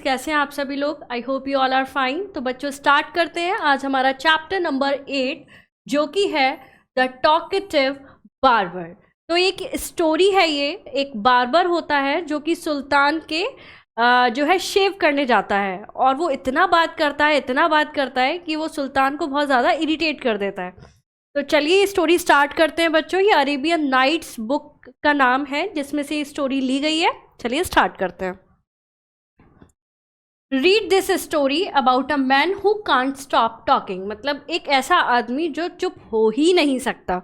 कैसे हैं आप सभी लोग? I hope you all are fine. तो बच्चों स्टार्ट करते हैं आज हमारा चैप्टर नंबर 8 जो कि है द टॉकेटिव बार्बर। तो एक स्टोरी है, ये एक बार्बर होता है जो कि सुल्तान के जो है शेव करने जाता है और वो इतना बात करता है कि वो सुल्तान को बहुत ज़्यादा इरिटेट कर देता है। तो चलिए स्टोरी स्टार्ट करते हैं बच्चों। ये अरेबियन नाइट्स बुक का नाम है जिसमें से ये स्टोरी ली गई है। चलिए स्टार्ट करते हैं। Read this story about a man who can't stop talking, मतलब एक ऐसा आदमी जो चुप हो ही नहीं सकता।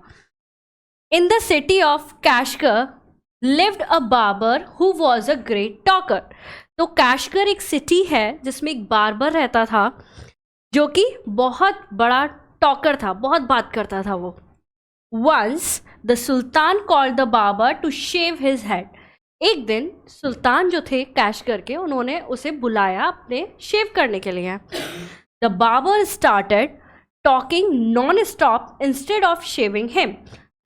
In the city of Kashgar lived a barber who was a great talker. तो कैशगर एक सिटी है जिसमें एक बार्बर रहता था जो कि बहुत बड़ा टॉकर था, बहुत बात करता था वो। Once the sultan called the barber to shave his head. एक दिन सुल्तान जो थे कैशगर के, उन्होंने उसे बुलाया अपने शेव करने के लिए। The barber started talking non stop instead of shaving him.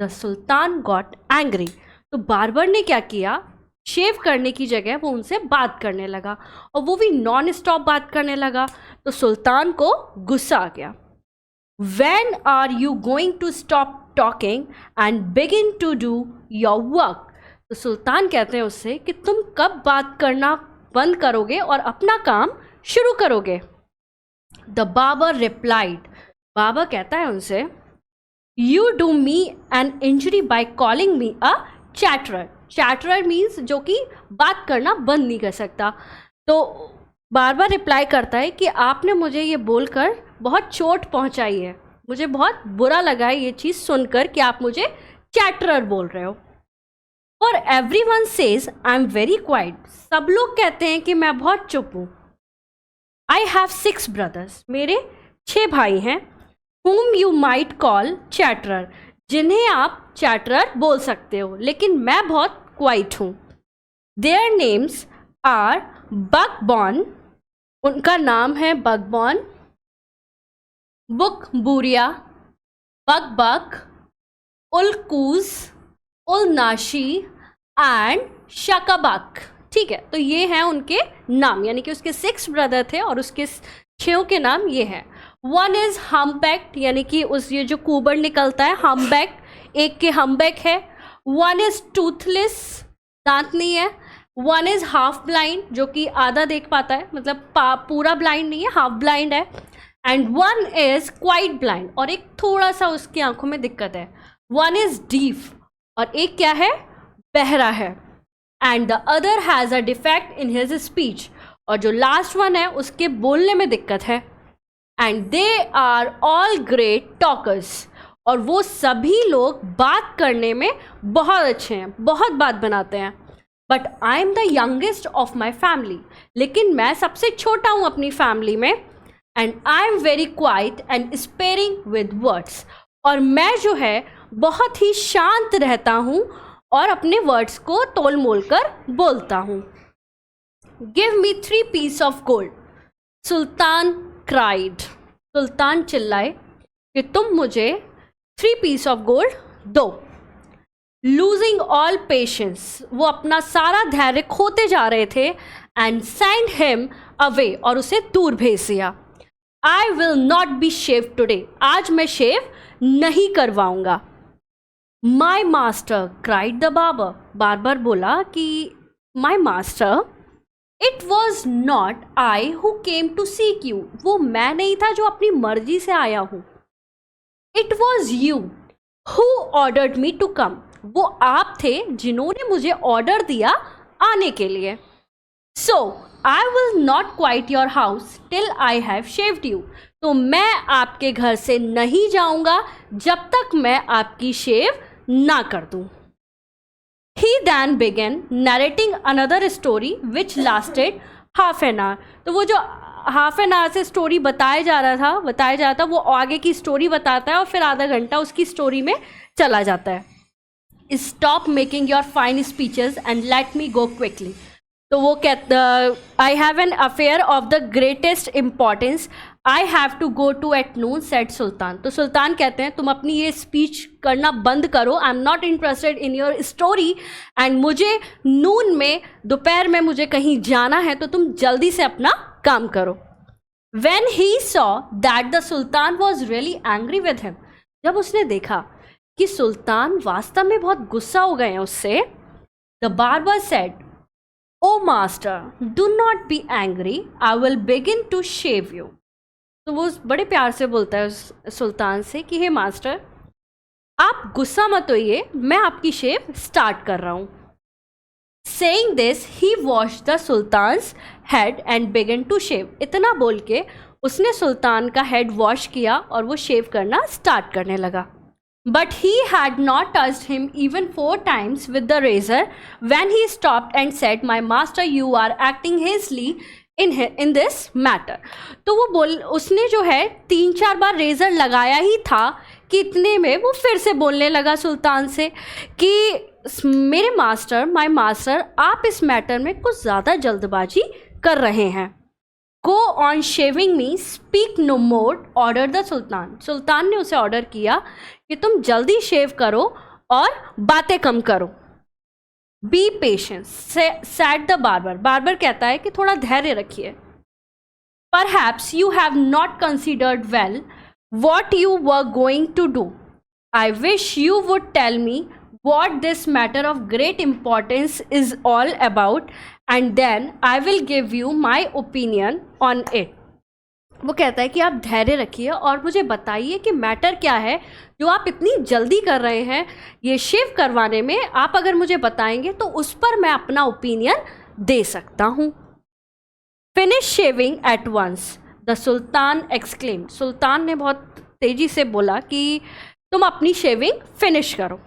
The sultan got angry. तो बार्बर ने क्या किया, शेव करने की जगह वो उनसे बात करने लगा और वो भी नॉन स्टॉप बात करने लगा। तो सुल्तान को गुस्सा आ गया। When are you going to stop talking and begin to do your work? तो सुल्तान कहते हैं उससे कि तुम कब बात करना बंद करोगे और अपना काम शुरू करोगे। The barber replied, बाबा कहता है उनसे, You do me an injury by calling me a chatterer. Chatterer means जो कि बात करना बंद नहीं कर सकता। तो बार्बर रिप्लाई करता है कि आपने मुझे ये बोलकर बहुत चोट पहुंचाई है, मुझे बहुत बुरा लगा है ये चीज़ सुनकर कि आप मुझे चैटरर बोल रहे हो। और everyone says I am very quite. सब लोग कहते हैं कि मैं बहुत चुप हूँ। आई हैव 6 ब्रदर्स, मेरे 6 भाई हैं। whom you might call chatterer, जिन्हें आप चैटरर बोल सकते हो, लेकिन मैं बहुत क्वाइट हूँ। Their names are बकबॉन, उनका नाम है बकबॉन, बुकबूरिया, बकबक, उलकूज, उलनाशी एंड शकबक। ठीक है, तो ये हैं उनके नाम, यानी कि उसके 6 ब्रदर थे और उसके 6 के नाम ये हैं। वन इज़ हम्बैक्ड, यानी कि उस ये जो कुबर निकलता है हम्बैक्ड, एक के हम्बैक है। वन इज़ टूथलेस, दांत नहीं है। वन इज़ हाफ ब्लाइंड, जो कि आधा देख पाता है, मतलब पूरा ब्लाइंड नहीं है, हाफ ब्लाइंड है। And one is quite blind, और एक थोड़ा सा उसकी आंखों में दिक्कत है। वन इज़ डीफ, और एक क्या है, बहरा है। And the other has a defect in his speech, और जो लास्ट वन है उसके बोलने में दिक्कत है। And they are all great talkers, और वो सभी लोग बात करने में बहुत अच्छे हैं, बहुत बात बनाते हैं। But I am the youngest of my family, लेकिन मैं सबसे छोटा हूँ अपनी फैमिली में। And I am very quiet and sparing with words, और मैं जो है बहुत ही शांत रहता हूँ और अपने वर्ड्स को तोल मोल कर बोलता हूँ। Give me 3 piece of gold, sultan cried. सुल्तान चिल्लाए कि तुम मुझे 3 पीस ऑफ गोल्ड दो। लूजिंग ऑल पेशेंस, वो अपना सारा धैर्य खोते जा रहे थे। एंड सेंड हिम अवे, और उसे दूर भेज दिया। I will not be shave today, आज मैं शेव नहीं करवाऊंगा। My master cried the barber, barber बोला कि my master, it was not I who came to seek you, वो मैं नहीं था जो अपनी मर्जी से आया हूँ। It was you who ordered me to come, वो आप थे जिन्होंने मुझे ऑर्डर दिया आने के लिए। So I will not quit your house till I have shaved you, तो मैं आपके घर से नहीं जाऊंगा जब तक मैं आपकी शेव ना कर दूं। He then began narrating another story which lasted half an hour. तो वो जो हाफ एन आवर से स्टोरी बताया जा रहा था वो आगे की स्टोरी बताता है और फिर आधा घंटा उसकी स्टोरी में चला जाता है। Stop making your fine speeches and let me go quickly. तो वो कहता, I have an affair of the greatest importance, I have to go to at noon said sultan. तो सुल्तान कहते हैं तुम अपनी ये स्पीच करना बंद करो, I am not interested in your story, and मुझे नून में, दोपहर में मुझे कहीं जाना है, तो तुम जल्दी से अपना काम करो। When he saw that the Sultan was really angry with him, जब उसने देखा कि सुल्तान वास्तव में बहुत गुस्सा हो गए हैं उससे, the barber said, "Oh master, do not be angry. I will begin to shave you." तो वो बड़े प्यार से बोलता है सुल्तान से कि हे मास्टर, आप गुस्सा मत होइए, मैं आपकी शेव स्टार्ट कर रहा हूँ। Saying this, he washed the Sultan's head and began to shave. इतना बोल के उसने सुल्तान का हेड वॉश किया और वो शेव करना स्टार्ट करने लगा। But he had not touched him even 4 times with the razor when he stopped and said, "My master, you are acting hastily in this matter." तो वो उसने जो है 3-4 बार रेजर लगाया ही था कि इतने में वो फिर से बोलने लगा सुल्तान से कि मेरे मास्टर, माय मास्टर, आप इस मैटर में कुछ ज़्यादा जल्दबाजी कर रहे हैं। Go on shaving me, speak no more, order the sultan. सुल्तान ने उसे ऑर्डर किया कि तुम जल्दी शेव करो और बातें कम करो। Be patient sad the barber. Barber कहता है कि थोड़ा धैर्य रखिए। Perhaps you have not considered well what you were going to do. I wish you would tell me what this matter of great importance is all about, and then I will give you my opinion on it. वो कहता है कि आप धैर्य रखिए और मुझे बताइए कि मैटर क्या है जो आप इतनी जल्दी कर रहे हैं ये शेव करवाने में। आप अगर मुझे बताएंगे तो उस पर मैं अपना ओपिनियन दे सकता हूँ। Finish shaving at once, the sultan exclaimed. सुल्तान ने बहुत तेजी से बोला कि तुम अपनी शेविंग फिनिश करो।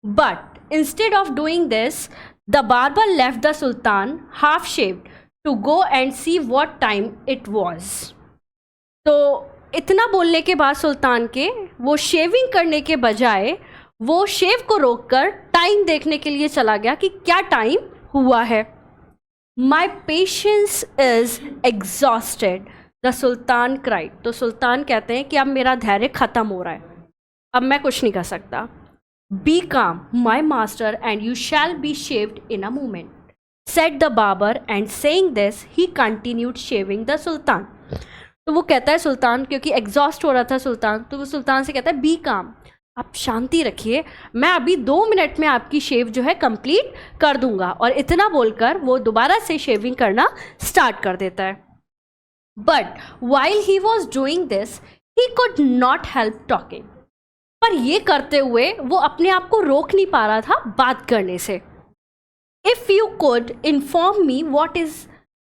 But instead of doing this, the barber left the sultan half shaved to go and see what time it was. तो इतना बोलने के बाद सुल्तान के वो शेविंग करने के बजाय वो शेव को रोककर टाइम देखने के लिए चला गया कि क्या टाइम हुआ है। My patience is exhausted, the sultan cried. तो सुल्तान कहते हैं कि अब मेरा धैर्य ख़त्म हो रहा है, अब मैं कुछ नहीं कर सकता। बी काम my master and you shall be shaved in a moment, said the barber, and saying this he continued shaving the sultan. तो वो कहता है सुल्तान, क्योंकि एग्जॉस्ट हो रहा था सुल्तान, तो वो सुल्तान से कहता है बी काम, आप शांति रखिए, मैं अभी 2 मिनट में आपकी शेव जो है कंप्लीट कर दूंगा। और इतना बोलकर वो दोबारा से शेविंग करना स्टार्ट कर देता है। But while he was doing this he could not help talking. पर ये करते हुए वो अपने आप को रोक नहीं पा रहा था बात करने से। If you could inform me what is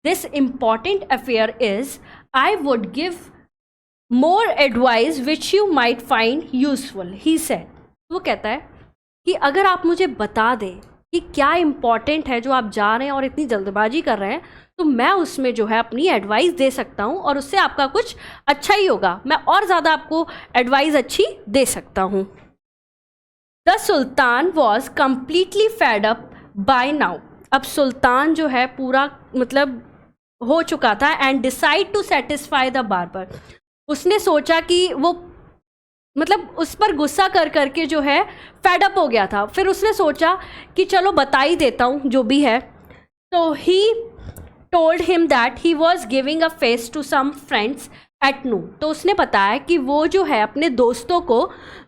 this important affair is, I would give more advice which you might find useful, he said. वो कहता है कि अगर आप मुझे बता दें कि क्या इम्पॉर्टेंट है जो आप जा रहे हैं और इतनी जल्दबाजी कर रहे हैं, तो मैं उसमें जो है अपनी एडवाइस दे सकता हूँ और उससे आपका कुछ अच्छा ही होगा, मैं और ज़्यादा आपको एडवाइस अच्छी दे सकता हूँ। The sultan was completely fed up by now. अब सुल्तान जो है पूरा मतलब हो चुका था, and decide to satisfy the barber. उसने सोचा कि वो मतलब उस पर गुस्सा कर करके जो है फेडअप हो गया था। फिर उसने सोचा कि चलो बता ही देता हूँ जो भी है। तो he told him that he was giving a feast to some friends at noon. तो उसने बताया कि वो जो है अपने दोस्तों को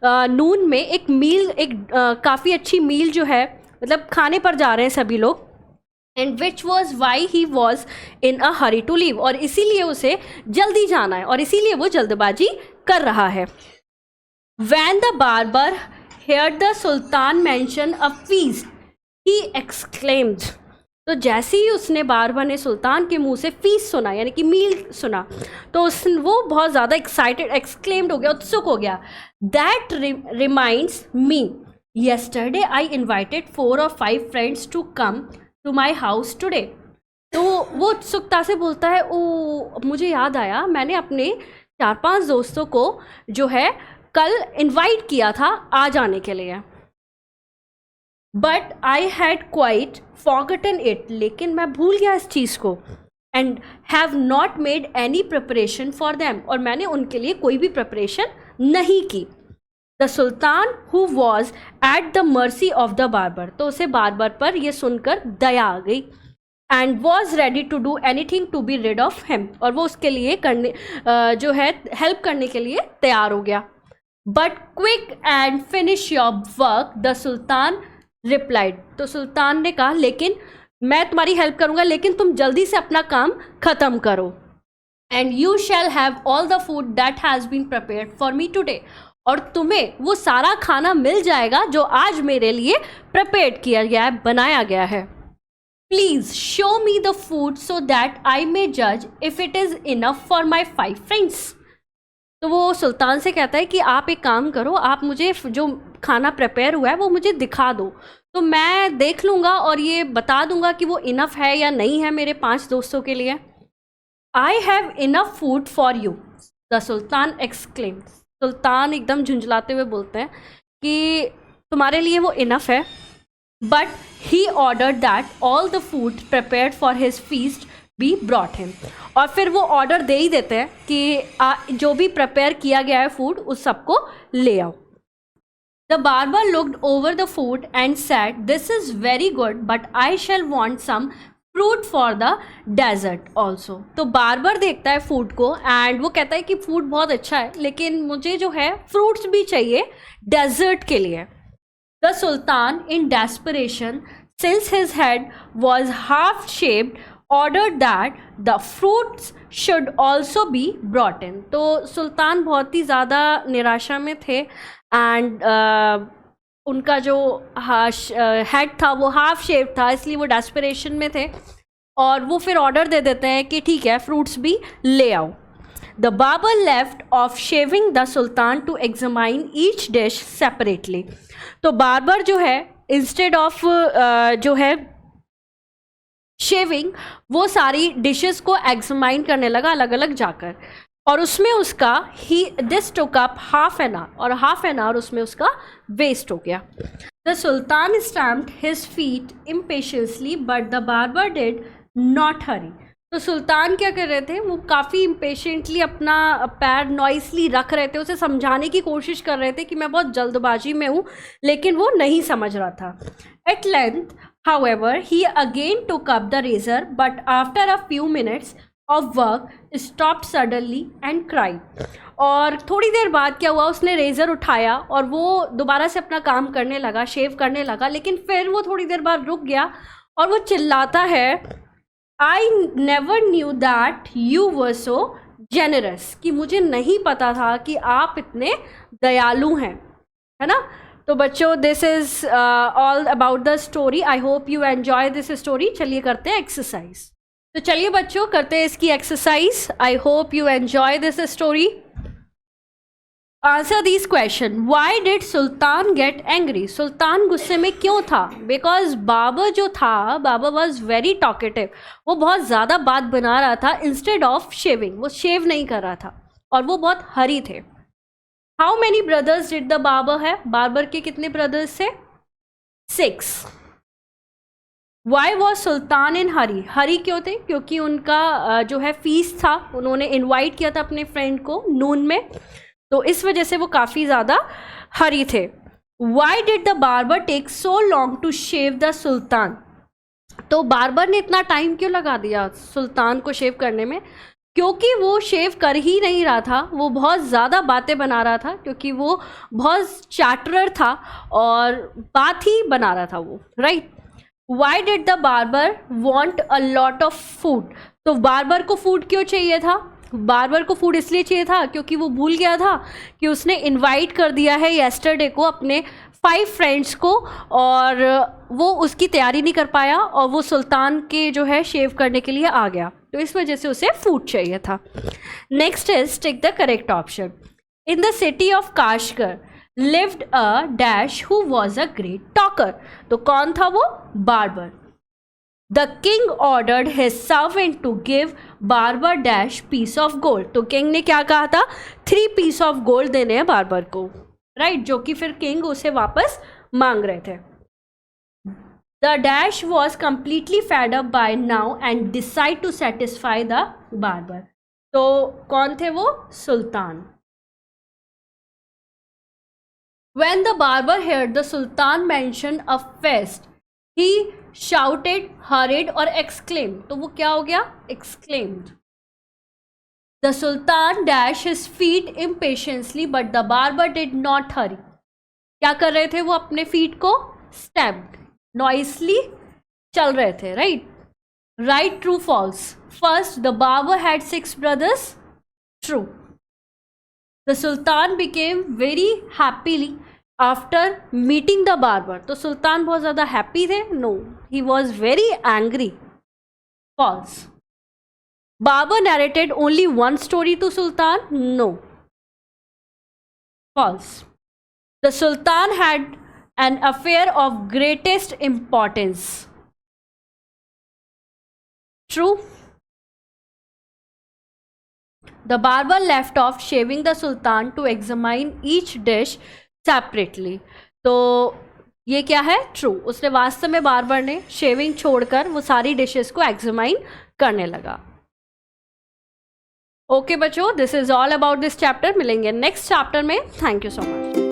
नून में एक मील, काफ़ी अच्छी मील जो है मतलब खाने पर जा रहे हैं सभी लोग। And which was why he was in a hurry to leave, और इसीलिए उसे जल्दी जाना है और इसीलिए वो जल्दबाजी कर रहा है। When the barber heard the sultan mention a feast he exclaimed. तो जैसे ही उसने बार्बर ने सुल्तान के मुंह से फीस सुना यानी कि मील सुना, तो वो बहुत ज़्यादा एक्साइटेड, एक्सक्लेम्ड हो गया, उत्सुक हो गया। That reminds me, yesterday I invited 4 or 5 friends to come to my house today. तो वो उत्सुकता से बोलता है, ओ मुझे याद आया, मैंने अपने 4-5 दोस्तों को जो है कल इनवाइट किया था आ जाने के लिए। But I had quite forgotten it, लेकिन मैं भूल गया इस चीज़ को। And have not made any preparation for them, और मैंने उनके लिए कोई भी प्रिपरेशन नहीं की. The sultan who was at the mercy of the barber, तो उसे बार्बर पर यह सुनकर दया आ गई. And was ready to do anything to be rid of him, और वो उसके लिए करने जो है हेल्प करने के लिए तैयार हो गया. But quick and finish your work, the sultan replied, तो सुल्तान ने कहा लेकिन मैं तुम्हारी हेल्प करूंगा, लेकिन तुम जल्दी से अपना काम खत्म करो. And you shall have all the food that has been prepared for me today, और तुम्हें वो सारा खाना मिल जाएगा जो आज मेरे लिए प्रिपेयर किया गया है, बनाया गया है. Please show me the food so that I may जज if it is enough for my 5 friends. तो वो सुल्तान से कहता है कि आप एक काम करो, आप मुझे जो खाना प्रिपेयर हुआ है वो मुझे दिखा दो, तो मैं देख लूँगा और ये बता दूंगा कि वो इनफ है या नहीं है मेरे 5 दोस्तों के लिए. I have enough food for you, the sultan exclaimed. सुल्तान एकदम झुंझलाते हुए बोलते हैं कि तुम्हारे लिए वो इनफ है. But he order that all the food prepared for his feast be brought him, और फिर वो ऑर्डर दे ही देते हैं कि जो भी प्रिपेयर किया गया है फूड उस सबको ले आओ. The barber looked over the food and said this is very good but I shall want some fruit for the dessert also. तो बार्बर देखता है फूड को एंड वो कहता है कि फूड बहुत अच्छा है, लेकिन मुझे जो है फ्रूट्स भी चाहिए डेजर्ट के लिए. The sultan in desperation, since his head was half shaped, ordered that the fruits should also be brought in. तो सुल्तान बहुत ही ज़्यादा निराशा में थे एंड उनका जो हेड था वो हाफ शेप था, इसलिए वो डेस्परेशन में थे और वो फिर ऑर्डर दे देते हैं कि ठीक है फ्रूट्स भी ले आओ. The barber left off shaving the sultan to examine each dish separately. तो बार्बर जो है इंस्टेड ऑफ जो है शेविंग, वो सारी डिशेस को एग्जामाइन करने लगा अलग अलग जाकर, और उसमें उसका this took up half an hour, और हाफ एन आवर उसमें उसका वेस्ट हो गया. The sultan stamped his feet impatiently but the barber did not hurry. तो सुल्तान क्या कर रहे थे, वो काफ़ी इम्पेशेंटली अपना पैर नॉइसली रख रहे थे, उसे समझाने की कोशिश कर रहे थे कि मैं बहुत जल्दबाजी में हूँ, लेकिन वो नहीं समझ रहा था. At length however he again took up the razor but after a few minutes of work stopped suddenly and cried. और थोड़ी देर बाद क्या हुआ, उसने रेज़र उठाया और वो दोबारा से अपना काम करने लगा, शेव करने लगा, लेकिन फिर वो थोड़ी देर बाद रुक गया और वो चिल्लाता है I never knew that you were so generous, कि मुझे नहीं पता था कि आप इतने दयालु हैं, है ना. तो बच्चों this is all about the story. I hope you enjoy this story. चलिए करते हैं एक्सरसाइज. तो चलिए बच्चों करते हैं इसकी exercise. I hope you enjoy this story. Answer this question. Why did sultan get angry. सुल्तान गुस्से में क्यों था. बिकॉज बाबर जो था, बाबर वॉज वेरी टॉकेटिव, वो बहुत ज़्यादा बात बना रहा था इंस्टेड ऑफ शेविंग, वो शेव नहीं कर रहा था और वो बहुत हरी थे. How many brothers did the barber है. बार्बर के कितने ब्रदर्स थे, 6. वाई वॉज सुल्तान इन हरी. हरी क्यों थे, क्योंकि उनका जो है फीस था, उन्होंने इनवाइट किया था अपने फ्रेंड को नून में, तो इस वजह से वो काफ़ी ज़्यादा हरी थे. Why did the barber take so long to shave the sultan. तो बार्बर ने इतना टाइम क्यों लगा दिया सुल्तान को शेव करने में, क्योंकि वो शेव कर ही नहीं रहा था, वो बहुत ज़्यादा बातें बना रहा था, क्योंकि वो बहुत चैटरर था और बात ही बना रहा था वो, right. Y did the barber want a lot of food. तो बार्बर को फूड क्यों चाहिए था. बार्बर को फूड इसलिए चाहिए था क्योंकि वो भूल गया था कि उसने इनवाइट कर दिया है येस्टरडे को अपने 5 फ्रेंड्स को, और वो उसकी तैयारी नहीं कर पाया और वो सुल्तान के जो है शेव करने के लिए आ गया, तो इस वजह से उसे फूड चाहिए था. Next is tick the correct option. In the city of Kashgar lived a dash who was a great talker. तो कौन था वो, barber. The king ordered his servant to give barber dash piece of gold. तो king ने क्या कहा था, 3 piece of gold देने हैं बार्बर को, राइट, जो कि फिर किंग उसे वापस मांग रहे थे. The dash was completely fed up by now and decide to satisfy the barber. तो कौन थे वो? सुल्तान. When the barber heard the Sultan mention a feast, he shouted, hurried or exclaimed. तो वो क्या हो गया? Exclaimed. The Sultan dashed his feet impatiently, but the barber did not hurry. क्या कर रहे थे वो? अपने feet को stamped, noisily चल रहे थे, right? Right, true, false. First, the barber had 6 brothers. True. The Sultan became very happily after meeting the barber. तो सुल्तान बहुत ज़्यादा हैप्पी थे? No, he was very angry. False. Barber narrated only one story to Sultan? No. False. The Sultan had an affair of greatest importance. True. The barber left off shaving the Sultan to examine each dish separately. तो ये क्या है? True. उसने वास्तव में barber ने shaving छोड़कर वो सारी डिशेस को एग्जामाइन करने लगा. ओके बच्चों, this is all about this chapter. मिलेंगे नेक्स्ट चैप्टर में. Thank you so much.